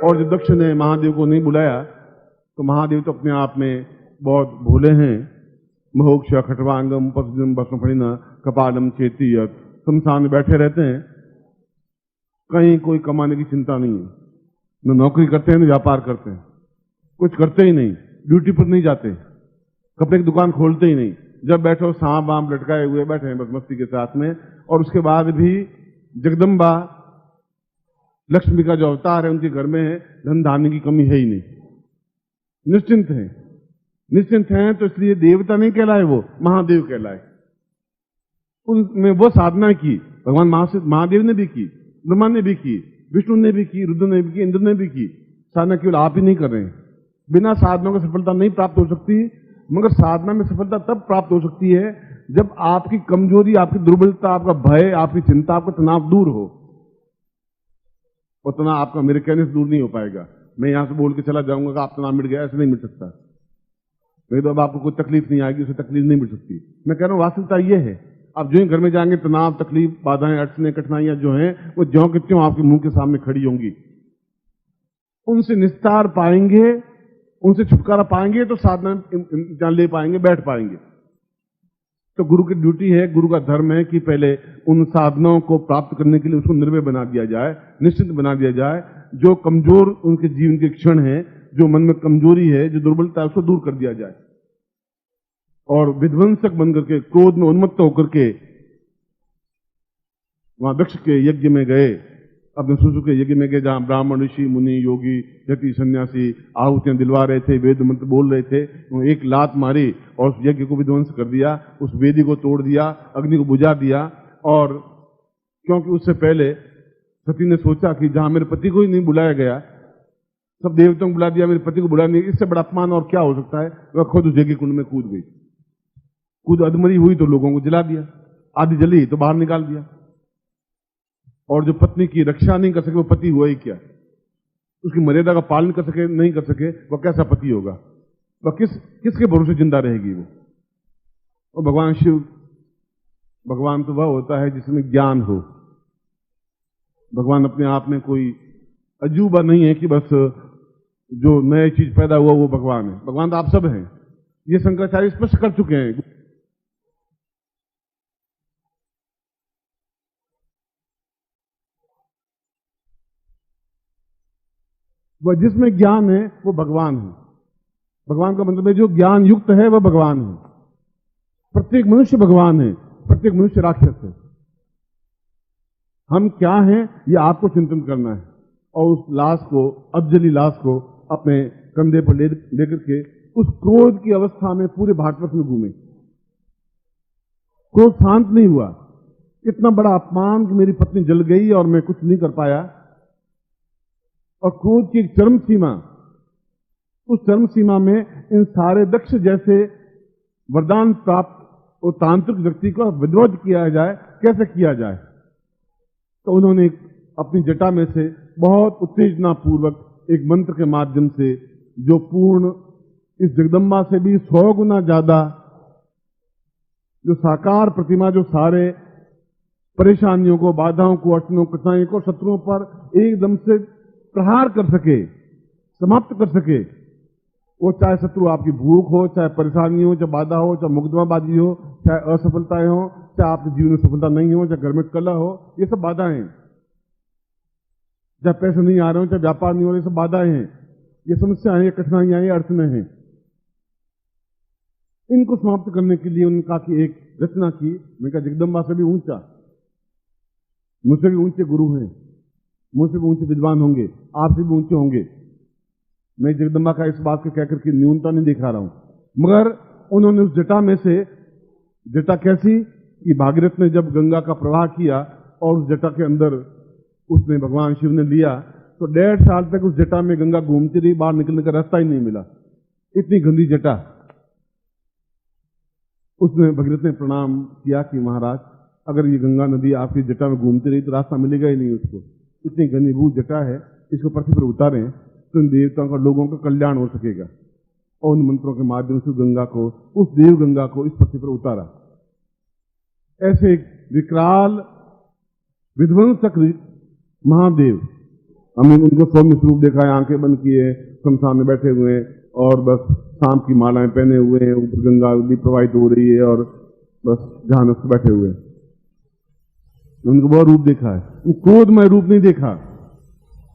और जब दक्ष ने महादेव को नहीं बुलाया तो महादेव तो अपने आप में बहुत भोले हैं। मोक्ष खटवांगम पसुजम बसमफणिना कपालम चेती, शमशान में बैठे रहते हैं, कहीं कोई कमाने की चिंता नहीं है, न नौकरी करते हैं न व्यापार करते हैं, कुछ करते ही नहीं, ड्यूटी पर नहीं जाते, कपड़े की दुकान खोलते ही नहीं, जब बैठो सांप वाम लटकाए हुए बैठे हैं बस मस्ती के साथ में। और उसके बाद भी जगदम्बा लक्ष्मी का जो अवतार है उनके घर में है, धन धान्य की कमी है ही नहीं, निश्चिंत है। निश्चिंत हैं तो इसलिए देवता नहीं कहलाए, वो महादेव कहलाए। उनमें वो साधना की भगवान महादेव ने भी की, ब्रह्मा ने भी की, विष्णु ने भी की, रुद्र ने भी की, इंद्र ने भी की। साधना केवल आप ही नहीं कर रहे हैं। बिना साधना को सफलता नहीं प्राप्त हो सकती, मगर साधना में सफलता तब प्राप्त हो सकती है जब आपकी कमजोरी, आपकी दुर्बलता, आपका भय, आपकी चिंता, आपका तनाव दूर हो। और तनाव आपका मेरे कहने से दूर नहीं हो पाएगा। मैं यहां से बोल के चला जाऊंगा कि आप तनाव मिट गया, ऐसे नहीं मिट सकता। नहीं तो अब आपको कोई तकलीफ नहीं आएगी, उसे तकलीफ नहीं मिट सकती। मैं कह रहा हूं वास्तविकता यह है, आप जो ही घर में जाएंगे तनाव, तकलीफ, बाधाएं, अड़चने, कठिनाइयां जो हैं वो ज्यों के त्यों आपके मुंह के सामने खड़ी होंगी। उनसे निस्तार पाएंगे, उनसे छुटकारा पाएंगे तो साधना जान ले पाएंगे, बैठ पाएंगे। तो गुरु की ड्यूटी है, गुरु का धर्म है कि पहले उन साधनाओं को प्राप्त करने के लिए उसको निर्भय बना दिया जाए, निश्चित बना दिया जाए। जो कमजोर उनके जीवन के क्षण है, जो मन में कमजोरी है, जो दुर्बलता है, उसको दूर कर दिया जाए। और विध्वंसक बनकर के, क्रोध में उन्मत्त होकर के वहां दक्ष के यज्ञ में गए, अपने सुसु के यज्ञ में गए, जहां ब्राह्मण, ऋषि, मुनि, योगी, यति, सन्यासी आहुतियां दिलवा रहे थे, वेद मंत्र बोल रहे थे। एक लात मारी और उस यज्ञ को विध्वंस कर दिया, उस वेदी को तोड़ दिया, अग्नि को बुझा दिया। और क्योंकि उससे पहले सती ने सोचा कि जहां मेरे पति को ही नहीं बुलाया गया, सब देवताओं को बुला दिया, मेरे पति को बुलाया नहीं, इससे बड़ा अपमान और क्या हो सकता है। वह खुद उस यज्ञ कुंड में कूद गई। कूद अधमरी हुई तो लोगों को जला दिया, आधी जली तो बाहर निकाल दिया। और जो पत्नी की रक्षा नहीं कर सके वो पति हुआ ही क्या, उसकी मर्यादा का पालन कर सके नहीं कर सके, वह कैसा पति होगा, वह किसके भरोसे जिंदा रहेगी वो। और भगवान शिव, भगवान तो वह होता है जिसमें ज्ञान हो। भगवान अपने आप में कोई अजूबा नहीं है कि बस जो नई चीज पैदा हुआ वो भगवान है। भगवान तो आप सब हैं, ये शंकराचार्य स्पष्ट कर चुके हैं। वह जिसमें ज्ञान है वो भगवान है। भगवान का मतलब है जो ज्ञान युक्त है वह भगवान है। प्रत्येक मनुष्य भगवान है, प्रत्येक मनुष्य राक्षस है। हम क्या हैं ये आपको चिंतन करना है और उस लाश को, अबजली लाश को अपने कंधे पर लेकर के उस क्रोध की अवस्था में पूरे भारतवर्ष में घूमे। क्रोध शांत नहीं हुआ। इतना बड़ा अपमान कि मेरी पत्नी जल गई और मैं कुछ नहीं कर पाया। और क्रोध की एक चरम सीमा, उस चरम सीमा में इन सारे दक्ष जैसे वरदान प्राप्त और तांत्रिक व्यक्ति को विद्रोह किया जाए, कैसे किया जाए। तो उन्होंने अपनी जटा में से बहुत उत्तेजना पूर्वक एक मंत्र के माध्यम से, जो पूर्ण इस जगदम्बा से भी 100 गुना ज्यादा, जो साकार प्रतिमा, जो सारे परेशानियों को, बाधाओं को, अड़चनों, कठिनाइयों को शत्रुओं पर एकदम से प्रहार कर सके, समाप्त कर सके। वो चाहे शत्रु आपकी भूख हो, चाहे परेशानी हो, चाहे बाधा हो, चाहे मुकदमाबाजी हो, चाहे असफलताएं हो, चाहे आपके जीवन में सफलता नहीं हो, चाहे घर में कलह हो, ये सब बाधाएं हैं। चाहे पैसे नहीं आ रहे हो, चाहे व्यापार नहीं हो रहा, ये सब बाधाएं हैं, ये समस्या है, ये कठिनाइयां, ये अड़चने हैं। इनको समाप्त करने के लिए उनका की एक रचना की। मैं कहा जगदम्बा से भी ऊंचा, मुझसे भी ऊंचे गुरु हैं, मुझसे भी ऊंचे विद्वान होंगे, आपसे भी ऊंचे होंगे। मैं जगदम्बा का इस बात को कहकर के न्यूनता नहीं दिखा रहा हूं, मगर उन्होंने उस जटा में से, जटा कैसी कि भागीरथ ने जब गंगा का प्रवाह किया और उस जटा के अंदर उसने भगवान शिव ने लिया, तो 1.5 साल तक उस जटा में गंगा घूमती रही, बाहर निकलने का रास्ता ही नहीं मिला, इतनी गंदी जटा। उसने भगीरथ ने प्रणाम किया कि महाराज, अगर ये गंगा नदी आपकी जटा में घूमती रही तो रास्ता मिलेगा ही नहीं उसको, इतनी घनीभूत जटा है, इसको पृथ्वी पर उतारें तो इन देवताओं का, लोगों का कल्याण हो सकेगा। और उन मंत्रों के माध्यम से गंगा को, उस देव गंगा को इस पृथ्वी पर उतारा। ऐसे एक विकराल विध्वंसक महादेव हमने उनको सौम्य स्वरूप देखा है, आंखें बंद किए शमशान में बैठे हुए हैं और बस सांप की मालाएं पहने हुए हैं, ऊपर गंगा नदी प्रवाहित हो रही है और बस जहां बैठे हुए हैं। उनको वह रूप देखा है, क्रोधमय रूप नहीं देखा,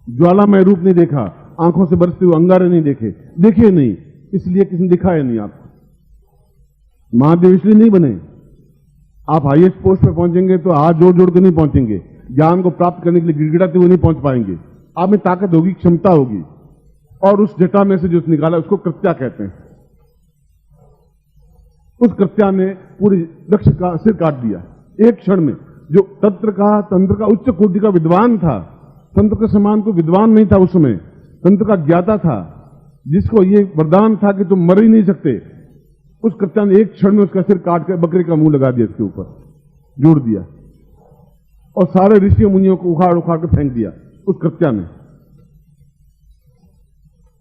ज्वालामय रूप नहीं देखा, आंखों से बरसते हुए अंगारे नहीं देखे नहीं, इसलिए किसी ने दिखाया नहीं आपको। महादेव इसलिए नहीं बने। आप हाईएस्ट पोस्ट पे पहुंचेंगे तो हाथ जोड़ जोड़ के नहीं पहुंचेंगे, ज्ञान को प्राप्त करने के लिए गिड़गिड़ाते हुए नहीं पहुंच पाएंगे। आप में ताकत होगी, क्षमता होगी, और उस जटा में से जो निकाला उसको कृत्या कहते हैं। उस कृत्या ने पूरी दक्ष का सिर काट दिया एक क्षण में। जो तंत्र का उच्च कोटि का विद्वान था, तंत्र के समान कोई विद्वान नहीं था उस समय, तंत्र का ज्ञाता था, जिसको ये वरदान था कि तुम मर ही नहीं सकते, उस कृत्या ने एक क्षण में उसका सिर काट कर बकरे का मुंह लगा दिया, इसके ऊपर जोड़ दिया और सारे ऋषि मुनियों को उखाड़ उखाड़ कर फेंक दिया उस कृत्या में।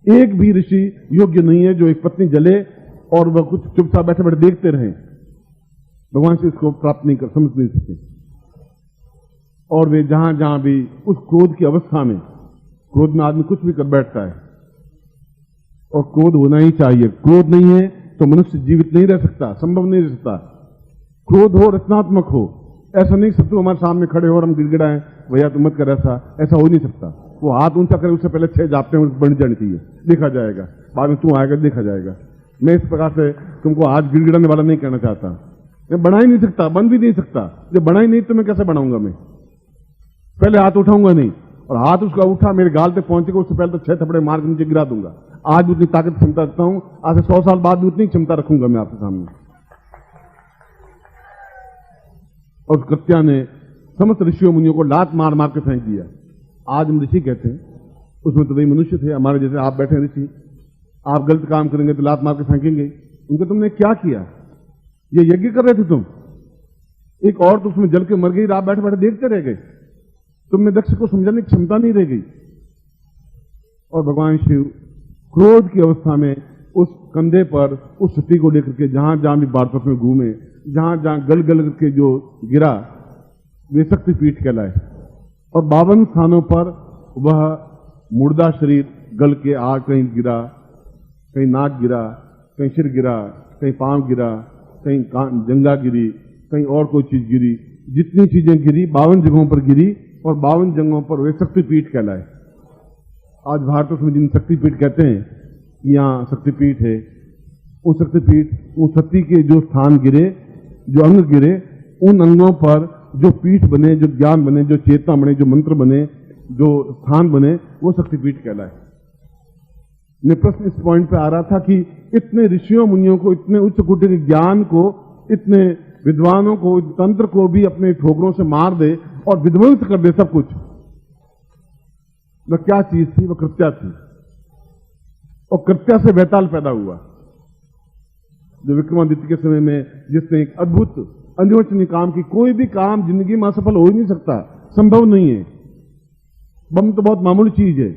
एक भी ऋषि योग्य नहीं है जो एक पत्नी जले और वह कुछ चुपचाप बैठे बैठे देखते रहे, भगवान से इसको प्राप्त नहीं कर समझ नहीं सके। और वे जहां जहां भी उस क्रोध की अवस्था में, क्रोध में आदमी कुछ भी कर बैठता है और क्रोध होना ही चाहिए। क्रोध नहीं है तो मनुष्य जीवित नहीं रह सकता, संभव नहीं रह सकता। क्रोध हो, रचनात्मक हो, ऐसा नहीं शत्रु हमारे सामने खड़े हो और हम गिड़गिड़ाएं भैया तुम मत कर, ऐसा हो नहीं सकता। वो हाथ ऊंचा करे उससे पहले 6 जापते हैं, बन जानी चाहिए, देखा जाएगा, बाद में तू आएगा देखा जाएगा। मैं इस प्रकार से तुमको आज गिड़गिड़ाने वाला नहीं कहना चाहता। मैं बना ही नहीं सकता, बन भी नहीं सकता। जब बना ही नहीं तो मैं कैसे बनाऊंगा? मैं पहले हाथ उठाऊंगा नहीं, और हाथ उसका उठा मेरे गाल तक पहुंचेगा उससे पहले तो 6 थपड़े मार के नीचे गिरा दूंगा। आज भी उतनी ताकत क्षमता रखता हूं, आज से 100 साल बाद भी उतनी क्षमता रखूंगा मैं आपके सामने। और कृत्या ने समस्त ऋषियों मुनियों को लात मार मार के फेंक दिया। आज हम ऋषि कहते हैं, उसमें तो वही मनुष्य थे हमारे जैसे। आप बैठे ऋषि, आप गलत काम करेंगे तो लात मार के फेंकेंगे। उनके तुमने क्या किया? ये यज्ञ कर रहे थे तुम, एक और तो उसमें जल के मर गई, आप बैठे बैठे देखते रह गए। तुमने दक्ष को समझाने की क्षमता नहीं रह गई। और भगवान शिव क्रोध की अवस्था में उस कंधे पर उस सती को लेकर के जहां जहां भी भारत में घूमे, जहां जहां गल गल करके जो गिरा वे शक्तिपीठ कहलाए। और 52 स्थानों पर वह मुर्दा शरीर गल के आग कहीं गिरा, कहीं नाक गिरा, कहीं सिर गिरा, कहीं पांव गिरा, कहीं जंगा गिरी, कहीं और कोई चीज गिरी। जितनी चीजें गिरी 52 जगहों पर गिरी और 52 जगहों पर वे शक्तिपीठ कहलाए। आज भारत में जिन शक्तिपीठ कहते हैं, यहाँ शक्तिपीठ है, वो शक्तिपीठ वो सती के जो स्थान गिरे, जो अंग गिरे, उन अंगों पर जो पीठ बने, जो ज्ञान बने, जो चेतना बने, जो मंत्र बने, जो स्थान बने, वो शक्तिपीठ कहलाए। मैं प्रश्न इस पॉइंट पे आ रहा था कि इतने ऋषियों मुनियों को, इतने उच्च कोटि के ज्ञान को, इतने विद्वानों को, तंत्र को भी अपने ठोकरों से मार दे और विध्वंस कर दे सब कुछ। वह क्या चीज थी? वह कृत्या थी। और कृत्या से वैताल पैदा हुआ, जो विक्रमादित्य के समय में जिसने एक अद्भुत अनिर्वचनीय काम की। कोई भी काम जिंदगी में असफल हो ही नहीं सकता, संभव नहीं है। बम तो बहुत मामूली चीज है,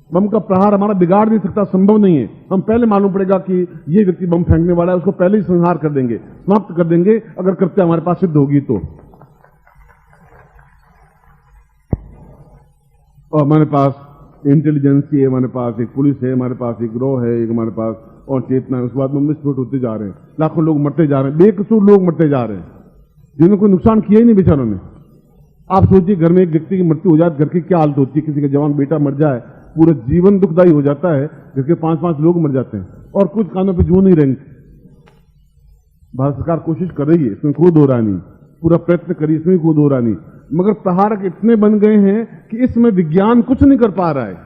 बम का प्रहार हमारा बिगाड़ नहीं सकता, संभव नहीं है। हम पहले मालूम पड़ेगा कि ये व्यक्ति बम फेंकने वाला है, उसको पहले ही संहार कर देंगे, समाप्त कर देंगे, अगर कृत्या हमारे पास सिद्ध होगी तो। और हमारे पास इंटेलिजेंसी है, हमारे पास एक पुलिस है, हमारे पास एक ग्रोह है, एक हमारे पास और चेतना है। उस बाद में विस्फोट होते जा रहे हैं, लाखों लोग मरते जा रहे हैं, बेकसूर लोग मरते जा रहे हैं, जिन्होंने कोई नुकसान किया ही नहीं बेचारों ने। आप सोचिए, घर में एक व्यक्ति की मृत्यु हो जाए, घर की क्या हालत होती है? किसी का जवान बेटा मर जाए, पूरा जीवन दुखदायी हो जाता है। घर के 5-5 लोग मर जाते हैं और कुछ कानों पे जू नहीं रहेंगे। भारत सरकार कोशिश कर रही है, इसमें कोई दो राय नहीं, पूरा प्रयत्न करिए, इसमें कोई दो राय नहीं, मगर प्रहारक इतने बन गए हैं कि इसमें विज्ञान कुछ नहीं कर पा रहा है।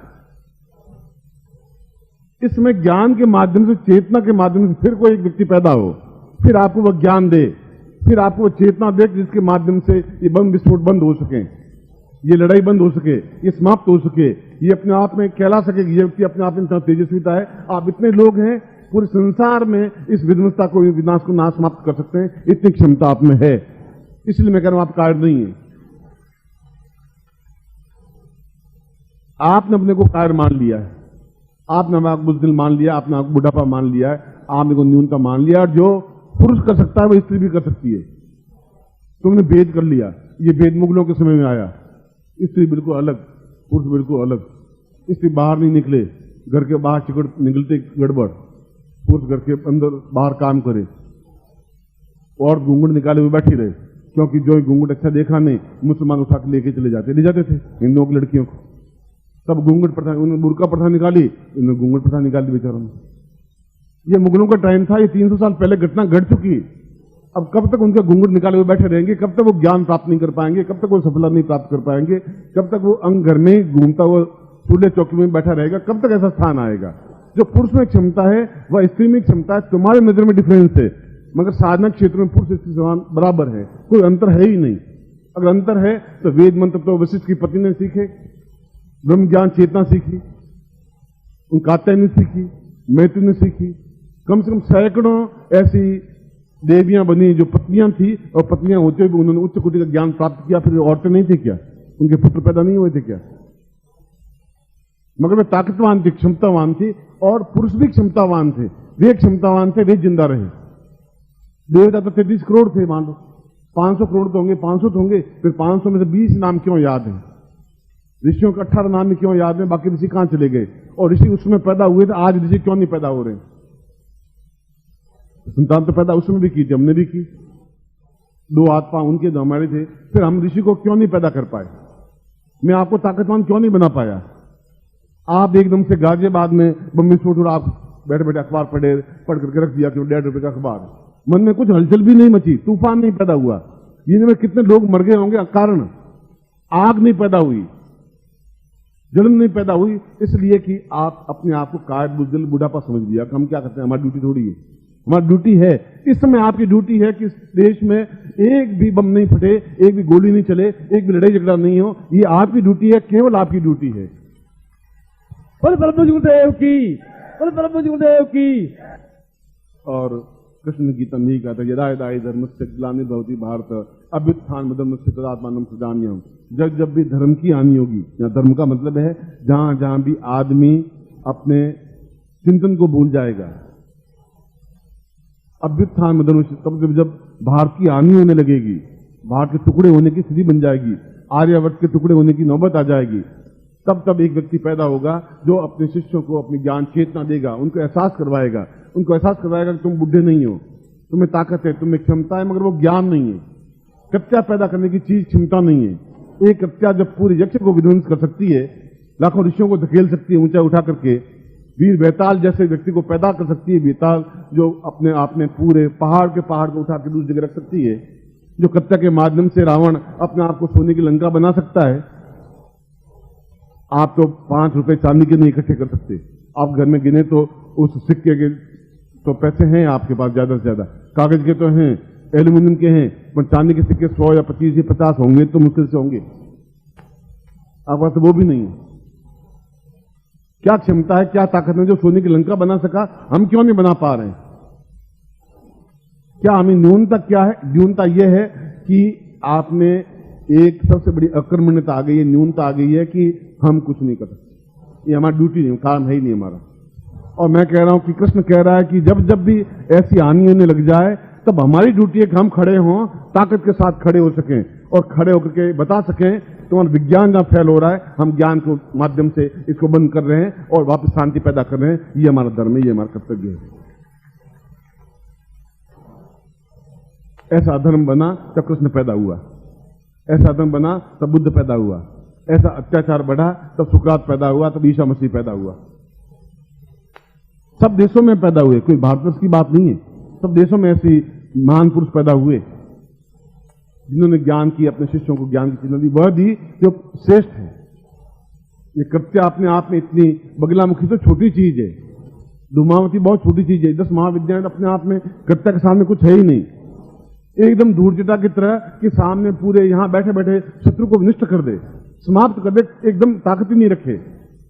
इसमें ज्ञान के माध्यम से, चेतना के माध्यम से फिर कोई एक व्यक्ति पैदा हो, फिर आपको वह ज्ञान दे, फिर आपको वह चेतना दे जिसके माध्यम से ये बम विस्फोट बंद हो सके, ये लड़ाई बंद हो सके, ये समाप्त हो सके, ये अपने आप में कहला सके कि ये व्यक्ति अपने आप में इतना तेजस्विता है। आप इतने लोग हैं पूरे संसार में, इस विध्वंसता को, विनाश को ना समाप्त कर सकते हैं, इतनी क्षमता आप में है। इसलिए मैं कह रहा हूं आप कायर नहीं है। आपने अपने को कायर मान लिया है, आपने अपना बुज़दिल मान लिया, आपने बुढ़ापा मान लिया है, आपने को न्यूनता मान लिया। और जो पुरुष कर सकता है वो स्त्री भी कर सकती है। तुमने भेद कर लिया, ये भेद मुगलों के समय में आया, स्त्री बिल्कुल अलग, पुरुष बिल्कुल अलग, इसलिए बाहर नहीं निकले, घर के बाहर चिकड़ निकलते गड़बड़, पुरुष घर के अंदर बाहर काम करे और घूंघट निकाले हुए बैठी रहे, क्योंकि जो घूंघट अच्छा देखा नहीं मुसलमान उठा के लेके ले जाते थे हिंदुओं की लड़कियों को। तब घूंघट प्रथा, उन्होंने बुर्का प्रथा निकाली, इन्होंने घूंघट प्रथा निकाल दी बेचारों ने। ये मुगलों का टाइम था, ये 300 साल पहले घटना घट चुकी। अब कब तक उनके घूंघट निकाले हुए बैठे रहेंगे, कब तक वो ज्ञान प्राप्त नहीं कर पाएंगे, कब तक वो सफलता नहीं प्राप्त कर पाएंगे, कब तक वो अंग घर में ही घूमता हुआ चूल्हे चौकी में बैठा रहेगा, कब तक ऐसा स्थान आएगा। जो पुरुष में क्षमता है वह स्त्री में क्षमता है, तुम्हारे नजर में डिफरेंस है, मगर साधना क्षेत्र में पुरुष स्त्री समान बराबर है, कोई अंतर है ही नहीं। अगर अंतर है तो वेद मंत्र तो वशिष्ठ की पत्नी ने सीखे, ब्रह्म ज्ञान चेतना सीखी, उन कात्यायनी ने सीखी, मैत्री ने सीखी, कम से कम सैकड़ों ऐसी देवियां बनी जो पत्नियां थी, और पत्नियां होते हुए उन्होंने उच्च कोटि का ज्ञान प्राप्त किया। फिर औरतें नहीं थी क्या, उनके पुत्र पैदा नहीं हुए थे क्या? मगर वे ताकतवान थी, क्षमतावान थी, और पुरुष भी क्षमतावान थे, वे क्षमतावान थे, वे जिंदा रहे। देवता तो 33 करोड़ थे, मान लो 500 करोड़ तो होंगे, 500 तो होंगे, फिर 500 में से 20 नाम क्यों याद है? ऋषियों का 18 नाम क्यों याद है? बाकी ऋषि कहां चले गए? और ऋषि उसमें पैदा हुए थे, आज ऋषि क्यों नहीं पैदा हो रहे? संतान तो पैदा उसमें भी की थी, हमने भी की, 2 हाथ पांव उनके जो हमारे थे, फिर हम ऋषि को क्यों नहीं पैदा कर पाए? मैं आपको ताकतवान क्यों नहीं बना पाया? आप एकदम से गाजियाबाद में बम विस्फोट और आप बैठे बैठे अखबार पढ़ करके रख दिया, क्यों 1.5 रुपए का अखबार, मन में कुछ हलचल भी नहीं मची, तूफान नहीं पैदा हुआ, ये में कितने लोग मर गए होंगे? कारण आग नहीं पैदा हुई, जलन नहीं पैदा हुई, इसलिए कि आप अपने आप को काय बुद्धल बुढ़ापा समझ लिया। हम क्या करते हैं, हमारी ड्यूटी थोड़ी है, हमारी ड्यूटी है, इस समय आपकी ड्यूटी है कि इस देश में एक भी बम नहीं फटे, एक भी गोली नहीं चले, एक भी लड़ाई झगड़ा नहीं हो, ये आपकी ड्यूटी है, केवल आपकी ड्यूटी है। बोल गुरुदेव की, बोल गुरुदेव की। और कृष्ण गीता नहीं कहता, यदा यदा हि धर्मस्य ग्लानिर्भवति भारत अभ्युत्थानमधर्मस्य तदात्मानं सृजाम्यहम्। जब जब भी धर्म की हानि होगी, या धर्म का मतलब है जहां जहां भी आदमी अपने चिंतन को भूल जाएगा, अभ्युत्थानमधर्मस्य, तब जब भारत की हानि होने लगेगी, भारत के टुकड़े होने की स्थिति बन जाएगी, आर्यावर्त के टुकड़े होने की नौबत आ जाएगी, तब एक व्यक्ति पैदा होगा जो अपने शिष्यों को अपनी ज्ञान चेतना देगा, उनको एहसास करवाएगा कि तुम बुढ़े नहीं हो, तुम्हें ताकत है, तुम्हें क्षमता है, मगर वो ज्ञान नहीं है। कच्चा पैदा करने की चीज क्षमता नहीं है। एक कच्चा जब पूरे यक्ष को विध्वंस कर सकती है, लाखों ऋषियों को धकेल सकती है ऊंचा उठा करके, वीर बेताल जैसे व्यक्ति को पैदा कर सकती है, बेताल जो अपने आप में पूरे पहाड़ को उठा के दूसरी जगह रख सकती है, जो कच्चा के माध्यम से रावण अपने आप को सोने की लंका बना सकता है। आप तो 5 रुपए चांदी के नहीं इकट्ठे कर सकते। आप घर में गिने तो उस सिक्के के तो पैसे हैं आपके पास ज्यादा से ज्यादा, कागज के तो हैं, एल्यूमिनियम के हैं, पर चांदी के सिक्के 100 या 25 या 50 होंगे तो मुश्किल से होंगे। आपके पास तो वो भी नहीं है। क्या क्षमता है, क्या ताकत है जो सोने की लंका बना सका, हम क्यों नहीं बना पा रहे हैं? क्या हमें न्यूनता क्या है? न्यूनता यह है कि आपने एक सबसे बड़ी अक्रमण्यता आ गई है, न्यूनता आ गई है कि हम कुछ नहीं कर सकते, ये हमारी ड्यूटी नहीं, काम है ही नहीं हमारा। और मैं कह रहा हूं कि कृष्ण कह रहा है कि जब जब भी ऐसी हानि होने लग जाए, तब हमारी ड्यूटी है कि हम खड़े हों, ताकत के साथ खड़े हो सकें, और खड़े होकर के बता सकें तुम्हारा विज्ञान जहां फैल हो रहा है, हम ज्ञान को माध्यम से इसको बंद कर रहे हैं और वापस शांति पैदा कर रहे हैं। ये हमारा धर्म है, ये हमारा कर्तव्य है। ऐसा धर्म बना तब कृष्ण पैदा हुआ, ऐसा धर्म बना तब बुद्ध पैदा हुआ, ऐसा अत्याचार बढ़ा तब सुकरात पैदा हुआ, तब ईसा मसीह पैदा हुआ। सब देशों में पैदा हुए, कोई भारतवर्ष की बात नहीं है। सब देशों में ऐसी महान पुरुष पैदा हुए जिन्होंने ज्ञान की, अपने शिष्यों को ज्ञान की चेतना दी, वह दी जो श्रेष्ठ है। ये कृत्य अपने आप में इतनी, बगलामुखी तो छोटी चीज है, धूमावती बहुत छोटी चीज है, 10 महाविद्यालय अपने आप में कृत्य के सामने कुछ है ही नहीं। एकदम धूर्जटा की तरह कि सामने पूरे यहां बैठे बैठे शत्रु को नष्ट कर दे, समाप्त कर दे, एकदम ताकत ही नहीं रखे,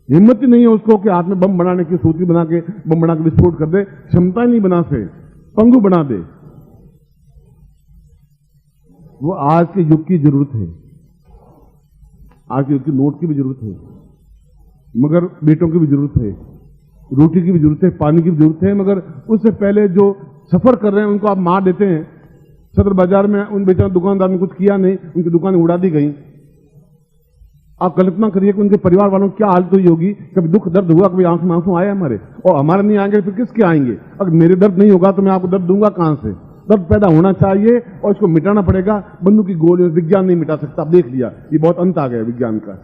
हिम्मत ही नहीं है उसको कि हाथ में बम बनाने की, सूती बना के बम बना के विस्फोट कर दे, क्षमता ही नहीं बना से, पंगु बना दे। वो आज के युग की जरूरत है, आज के युग की नोट की भी जरूरत है, मगर बेटों की भी जरूरत है, रोटी की भी जरूरत है, पानी की भी जरूरत है, मगर उससे पहले जो सफर कर रहे हैं उनको आप मार देते हैं। सदर बाजार में उन बेचारे दुकानदार ने कुछ किया नहीं, उनकी दुकानें उड़ा दी गई। आप कल्पना करिए कि उनके परिवार वालों की क्या हालत हुई होगी। कभी दुख दर्द हुआ, कभी आंसू में आंसू आए हमारे, और हमारे नहीं आएंगे फिर किसके आएंगे? अगर मेरे दर्द नहीं होगा तो मैं आपको दर्द दूंगा कहां से? दर्द पैदा होना चाहिए और इसको मिटाना पड़ेगा। बंदूक की गोलियों विज्ञान नहीं मिटा सकता। आप देख लिया, ये बहुत अंत आ गया विज्ञान का।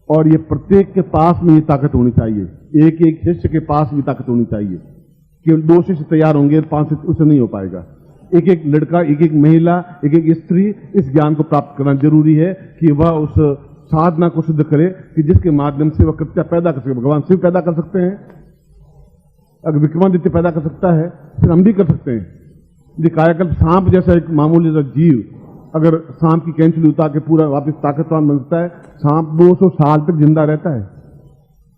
और ये प्रत्येक के पास में ये ताकत होनी चाहिए, एक एक शिष्य के पास भी ताकत होनी चाहिए। केवल 2 शिष्य तैयार होंगे, 5 उससे नहीं हो पाएगा। एक एक लड़का, एक एक महिला, एक एक स्त्री इस ज्ञान को प्राप्त करना जरूरी है कि वह उस साधना को सिद्ध करे कि जिसके माध्यम से वह कृत्य पैदा कर सके। भगवान शिव पैदा कर सकते हैं, अगर विक्रमादित्य पैदा कर सकता है, फिर हम भी कर सकते हैं। ये कायाकल्प सांप जैसा एक मामूली सा जीव अगर सांप की कैंचली उतार के पूरा वापस ताकतवान बनता है, सांप 200 साल तक जिंदा रहता है,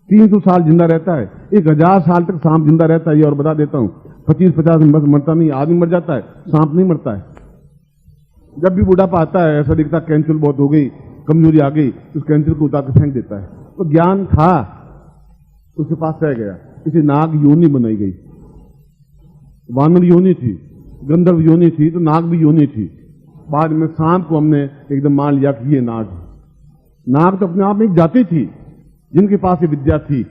300 साल जिंदा रहता है, 1000 साल तक सांप जिंदा रहता है। ये और बता देता हूं, 25-50 में बस मरता नहीं, आदमी मर जाता है, सांप नहीं मरता है। जब भी बुढ़ापा आता है, ऐसा दिखता कैंचुल बहुत हो गई, कमजोरी आ गई, उस कैंचुल को उतार के फेंक देता है। तो ज्ञान था, उसके पास रह गया। इसे नाग योनि बनाई गई। वानर योनि थी, गंधर्व योनि थी, तो नाग भी योनि थी। बाद में सांप को हमने एकदम मान लिया कि ये नाग है। नाग तो अपने आप में एक जाति थी जिनके पास ये विद्या थी।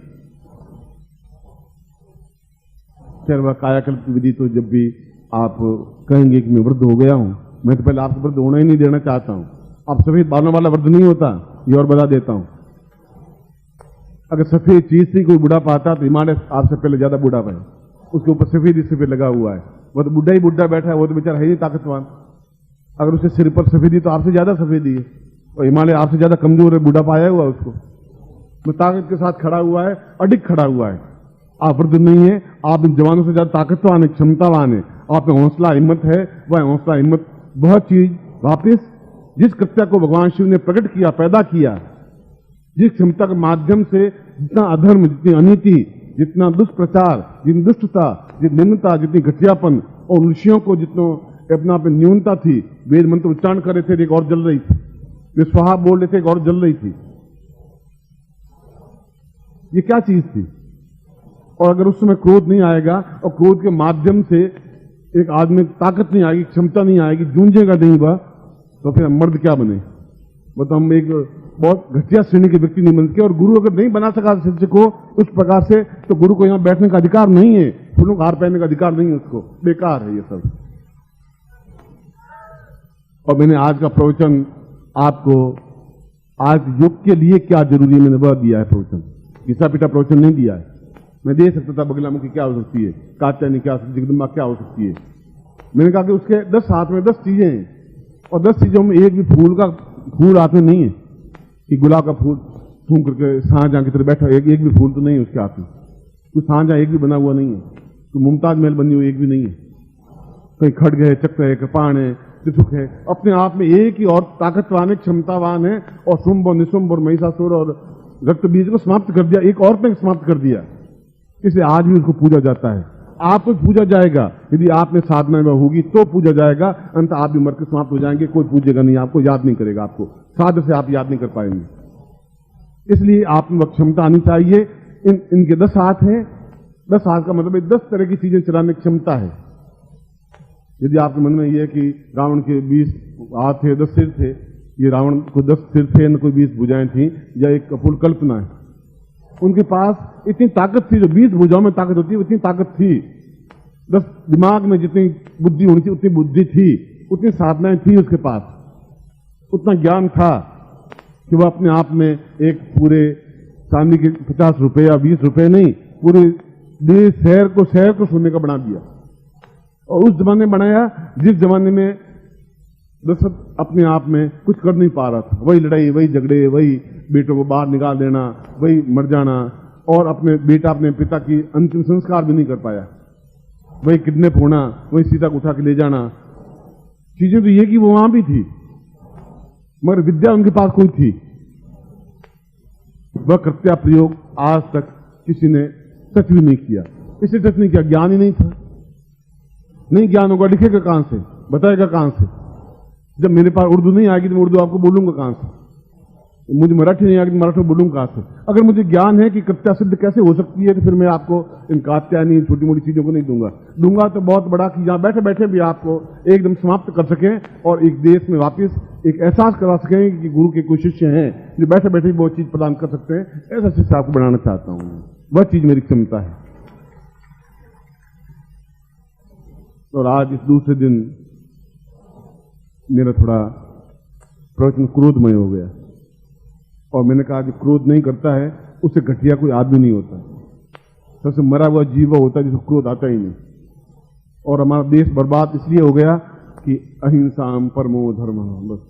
खैर वह कायाकल्प की विधि तो जब भी आप कहेंगे कि मैं वृद्ध हो गया हूं, मैं तो पहले आपको वृद्ध होना ही नहीं देना चाहता हूं। आप सफेद बालों वाला वृद्ध नहीं होता, ये और बता देता हूं। अगर सफेद चीज से कोई बुढ़ापा आता तो हिमालय आपसे पहले ज्यादा बुढ़ापा है, उसके ऊपर सफेद ही सफेद लगा हुआ है। वह तो बुढ़ा ही बुढ़ा बैठा है, वो तो बेचारा है ही ताकतवान। अगर उसके सिर पर सफेदी तो आपसे ज्यादा सफेदी है, और हिमालय आपसे ज्यादा कमजोर है, बुढ़ापा आया हुआ उसको। वो ताकत के साथ खड़ा हुआ है, अडिग खड़ा हुआ है। आप वृद्ध नहीं है, आप इन जवानों से ज्यादा ताकतवान है, क्षमतावान है। आप में हौसला हिम्मत है, वह हौसला हिम्मत वह चीज वापिस जिस कृत्य को भगवान शिव ने प्रकट किया, पैदा किया, जिस क्षमता के माध्यम से जितना अधर्म, जितनी अनीति, जितना दुष्प्रचार, जितनी दुष्टता, जितनी निम्नता, जितनी घटियापन, और ऋषियों को जितना अपना पे न्यूनता थी, वेद मंत्र उच्चारण कर रहे थे, एक और जल रही थी, वे स्वाहा बोल रहे थे, एक और जल रही थी। ये क्या चीज थी? और अगर उस समय क्रोध नहीं आएगा और क्रोध के माध्यम से एक आदमी ताकत नहीं आएगी, क्षमता नहीं आएगी, जूझेगा नहीं वह, तो फिर हम मर्द क्या बने? मतलब हम एक बहुत घटिया श्रेणी के व्यक्ति नहीं बनते। और गुरु अगर नहीं बना सका शिष्य को उस प्रकार से, तो गुरु को यहां बैठने का अधिकार नहीं है, फूलों का हार पहनने का अधिकार नहीं है उसको। बेकार है ये सब। और मैंने आज का प्रवचन आपको आज युग के लिए क्या जरूरी है मैंने वह दिया है प्रवचन, घिसा पिटा प्रवचन नहीं दिया है। मैं दे सकता था बगलामुखी क्या हो सकती है, कात्यायनी क्या हो सकती है, जगदम्बा क्या हो सकती है। मैंने कहा कि उसके 10 हाथ में 10 चीजें हैं, और 10 चीजों में एक भी फूल हाथ में नहीं है कि गुलाब का फूल फूंक करके शाहजहां की तरह बैठा, एक भी फूल तो नहीं है उसके हाथ में। तो शाहजहां एक भी बना हुआ नहीं है, तो मुमताज महल बनी हुई एक भी नहीं है। कहीं खड्ग है, चक्र है, कृपाण है, त्रिशुक है, अपने आप में एक ही और ताकतवान है, क्षमतावान है। और शुंभ और निशुंभ और महिषासुर और रक्त बीज को समाप्त कर दिया, एक और ने समाप्त कर दिया। इसलिए आज भी उसको पूजा जाता है। आपको पूजा जाएगा, यदि आप में साधना में होगी तो पूजा जाएगा, अंत आप भी मर के समाप्त हो जाएंगे, कोई पूजेगा नहीं, आपको याद नहीं करेगा, आपको साध से आप याद नहीं कर पाएंगे। इसलिए आप में क्षमता आनी चाहिए। इनके 10 हाथ हैं। 10 हाथ का मतलब 10 तरह की चीजें चलाने की क्षमता है। यदि आपके मन में यह है कि रावण के 20 हाथ थे, 10 सिर थे, ये रावण को 10 सिर थे, न कोई 20 भुजाएं थी, या एक कपूर कल्पना है। उनके पास इतनी ताकत थी, जो 20 भुजाओं में ताकत होती है उतनी ताकत थी। 10 दिमाग में जितनी बुद्धि होनी थी उतनी बुद्धि थी, उतनी साधनाएं थी उसके पास, उतना ज्ञान था कि वह अपने आप में एक पूरे चांदी के 50 रुपए या 20 रुपए नहीं, पूरे शहर को सोने का बना दिया। और उस जमाने में बनाया जिस जमाने में दशरथ अपने आप में कुछ कर नहीं पा रहा था। वही लड़ाई, वही झगड़े, वही बेटों को बाहर निकाल देना, वही मर जाना, और अपने बेटा अपने पिता की अंतिम संस्कार भी नहीं कर पाया, वही किडनैप होना, वही सीता को उठा के ले जाना। चीजें तो ये कि वो वहां भी थी, मगर विद्या उनके पास कोई थी। वह कृत्या प्रयोग आज तक किसी ने सच भी नहीं किया। इसलिए सच नहीं किया, ज्ञान ही नहीं था। नहीं ज्ञान होगा, लिखेगा कहां से, बताएगा कहां से? जब मेरे पास उर्दू नहीं आएगी तो मैं उर्दू आपको बोलूंगा कहां से? मुझे मराठी नहीं आती, मराठी बोलूँ कहाँ से? अगर मुझे ज्ञान है कि कृत्या सिद्ध कैसे हो सकती है, तो फिर मैं आपको इन कात्यायनी छोटी मोटी चीजों को नहीं दूंगा तो बहुत बड़ा कि जहां बैठे बैठे भी आपको एकदम समाप्त कर सकें और एक देश में वापस एक एहसास करा सकें कि गुरु के कोई शिष्य हैं जो बैठे बैठे वो चीज प्रदान कर सकते हैं। ऐसा शिष्य आपको बनाना चाहता हूं, वह चीज मेरी क्षमता है। और आज इस दूसरे दिन मेरा थोड़ा प्रवचन क्रोधमय हो गया और मैंने कहा कि क्रोध नहीं करता है उससे घटिया कोई आदमी नहीं होता, सबसे मरा हुआ जीव होता है जिसको क्रोध आता ही नहीं। और हमारा देश बर्बाद इसलिए हो गया कि अहिंसाम परमो धर्म, बस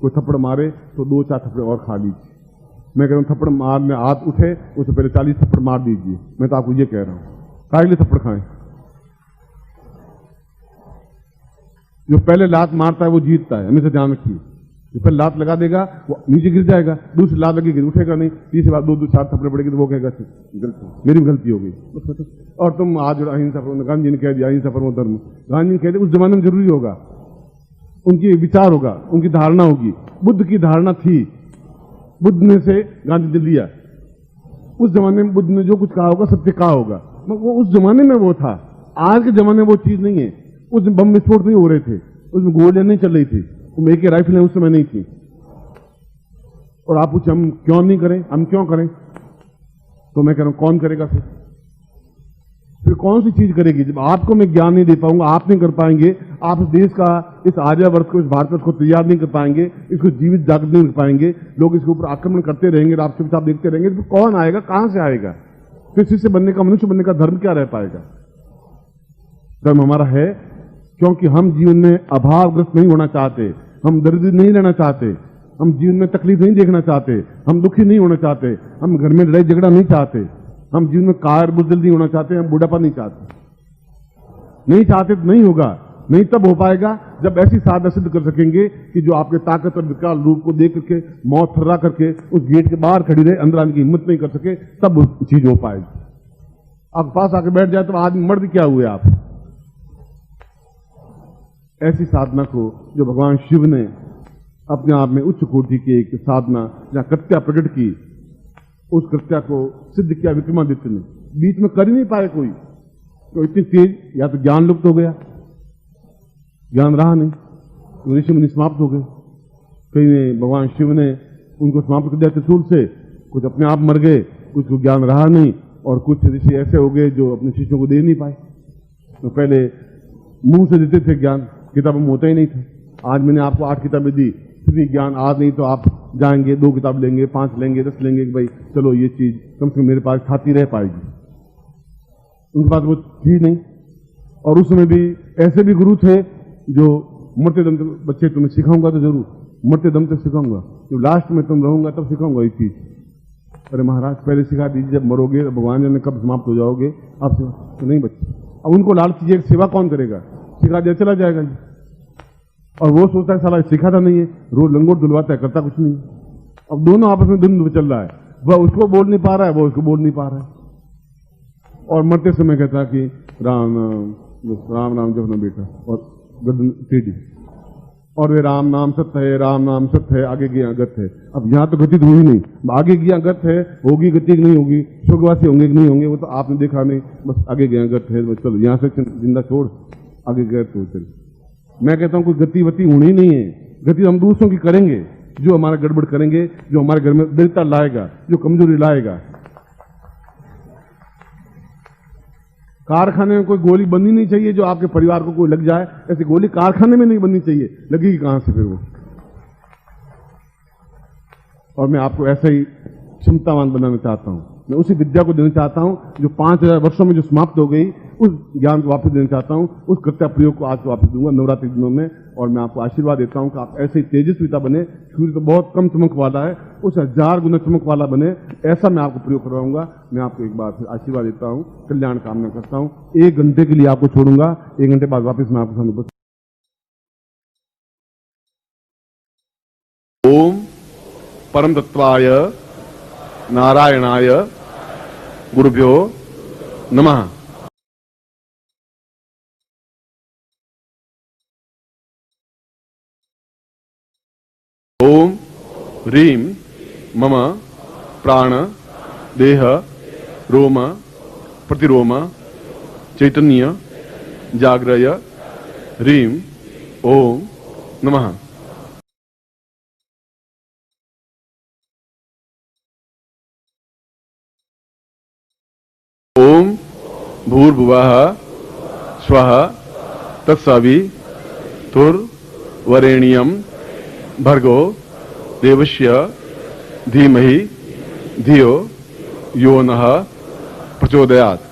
कोई थप्पड़ मारे तो 2-4 थप्पड़ और खा लीजिए। मैं कह रहा हूं थप्पड़ मारने हाथ उठे उससे पहले 40 थप्पड़ मार दीजिए। मैं तो आपको ये कह रहा हूं, काहे लिए थप्पड़ खाएं? जो पहले लात मारता है वो जीतता है, हमेशा ध्यान रखिए। जो पहले लात लगा देगा वो नीचे गिर जाएगा, दूसरी लात लगेगी उठेगा नहीं, तीसरी बार 2-4 थप्पड़ पड़ेगी तो वो कहेगा गलती, मेरी गलती हो गई। और तुम आज अहिंसा परमो, गांधी जी ने कह दिया अहिंसा परमो धर्म, गांधी जी ने कह दिया उस जमाने में जरूरी होगा, उनकी विचार होगा, उनकी धारणा होगी। बुद्ध की धारणा थी, बुद्ध ने से गांधी जी लिया। उस जमाने में बुद्ध ने जो कुछ कहा होगा सत्य कहा होगा, वो उस जमाने में वो था। आज के जमाने में वो चीज नहीं है। उस दिन बम विस्फोट नहीं हो रहे थे, उसमें गोलियां नहीं चल रही थी, उसमें एक राइफलें उस समय नहीं थी। और आप पूछे हम क्यों नहीं करें, हम क्यों करें? तो मैं कह रहा हूं कौन करेगा? फिर कौन सी चीज करेगी? जब आपको मैं ज्ञान नहीं दे पाऊंगा, आप नहीं कर पाएंगे, आप इस देश का, इस आर्यावर्त को, इस भारत को तैयार नहीं कर पाएंगे, इसको जीवित जागृत नहीं कर पाएंगे, लोग इसके ऊपर आक्रमण करते रहेंगे, आप चुपचाप देखते रहेंगे, तो कौन आएगा? कहां से आएगा? फिर शिष्य बनने का, मनुष्य बनने का धर्म क्या रह पाएगा? धर्म हमारा है क्योंकि हम जीवन में अभावग्रस्त नहीं होना चाहते, हम दरिद्र नहीं रहना चाहते, हम जीवन में तकलीफ नहीं देखना चाहते, हम दुखी नहीं होना चाहते, हम घर में लड़ाई झगड़ा नहीं चाहते, हम जीवन में कार बुजदिल नहीं होना चाहते, हम बुढ़ापा नहीं चाहते। नहीं चाहते तो नहीं होगा, नहीं तब हो पाएगा जब ऐसी साधना सिद्ध कर सकेंगे कि जो आपके ताकत और विकराल रूप को देख करके मौत थर्रा करके उस गेट के बाहर खड़ी रहे, अंदर आने की हिम्मत नहीं कर सके, तब वो चीज हो पाएगी। आप पास आके बैठ जाए तो आदमी मर्द क्या हुए आप? ऐसी साधना को जो भगवान शिव ने अपने आप में उच्च कोटि की एक साधना जहां कृत्या प्रकट की, उस कृत्या को सिद्ध किया विक्रमादित्य ने, बीच में कर ही नहीं पाए कोई। तो इतनी तेज, या तो ज्ञान लुप्त हो गया, ज्ञान रहा नहीं, तो ऋषि मुनि समाप्त हो गए। कई ने, भगवान शिव ने उनको समाप्त कर दिया त्रिशूल से, कुछ अपने आप मर गए, कुछ को ज्ञान रहा नहीं, और कुछ ऋषि ऐसे हो गए जो अपने शिष्यों को दे नहीं पाए। तो पहले मुंह से देते थे ज्ञान, किताबों में होता ही नहीं था। आज मैंने आपको 8 किताबें दी, फिर ज्ञान आज नहीं तो आप जाएंगे 2 किताब लेंगे, 5 लेंगे, 10 लेंगे कि भाई चलो ये चीज कम से कम मेरे पास खाती रह पाएगी। उनके पास वो थी नहीं। और उस समय भी ऐसे भी गुरु थे जो मरते दम तक, बच्चे तुम्हें सिखाऊंगा तो जरूर, मरते दम तक सिखाऊंगा, जो लास्ट में तुम रहूंगा तब सिखाऊंगा ये चीज। अरे महाराज पहले सिखा दीजिए, जब मरोगे भगवान जाने कब समाप्त हो जाओगे आप, तो नहीं बच्चे। अब उनको लालच चाहिए, सेवा कौन करेगा? सिखा दिया चला जाएगा जी। और वो सोचता है साला सिखाता नहीं है, रोज लंगोट दुलवाता है, करता कुछ नहीं। अब दोनों आपस में द्वंद्व चल रहा है, वह उसको बोल नहीं पा रहा है, वो उसको बोल नहीं पा रहा है। और मरते समय कहता कि राम राम राम जपना बेटा, और गर्दन टेढ़ी, और वे राम नाम सत्य है, राम नाम सत्य है, आगे गया गत है। अब यहां तो गति तो हुई नहीं, आगे गया गत है, होगी गति नहीं होगी, स्वर्गवासी होंगे कि नहीं होंगे वो तो आपने देखा नहीं, बस आगे गया गत है, बस चलो यहां से जिंदा छोड़, आगे गए तो चल। मैं कहता हूं कोई गति वती होनी नहीं है, गति हम दूसरों की करेंगे, जो हमारा गड़बड़ करेंगे, जो हमारे घर में दरिद्रता लाएगा, जो कमजोरी लाएगा। कारखाने में कोई गोली बननी नहीं चाहिए जो आपके परिवार को कोई लग जाए, ऐसी गोली कारखाने में नहीं बननी चाहिए, लगेगी कहां से फिर वो। और मैं आपको ऐसा ही क्षमतावान बनाना चाहता हूं, मैं उसी विद्या को देना चाहता हूं जो 5000 वर्षों में जो समाप्त हो गई, उस ज्ञान को वापस देना चाहता हूं, उस कृत्या प्रयोग को आज वापस दूंगा नवरात्रि दिनों में। और मैं आपको आशीर्वाद देता हूं कि आप ऐसे ही तेजस्विता बने, सूर्य तो बहुत कम चमक वाला है, उस 1000 गुना चमक वाला बने, ऐसा मैं आपको प्रयोग करवाऊंगा। मैं आपको एक बार फिर आशीर्वाद देता हूं, कल्याण कामना करता हूं। 1 घंटे के लिए आपको छोड़ूंगा, 1 घंटे बाद वापस मैं आपके सामने उपस्थित। ओम परम तत्वाय नारायणाय गुरुभ्यो नमः। ओम ह्रीम मम प्राण देह रोम प्रतिरोम चैतन्य जाग्रय ह्रीं ओम नमः। ओम भूर्भुवः स्वः तत्सवितुर्वरेण्यं भर्गो देवस्य धीमहि धियो यो नः प्रचोदयात्।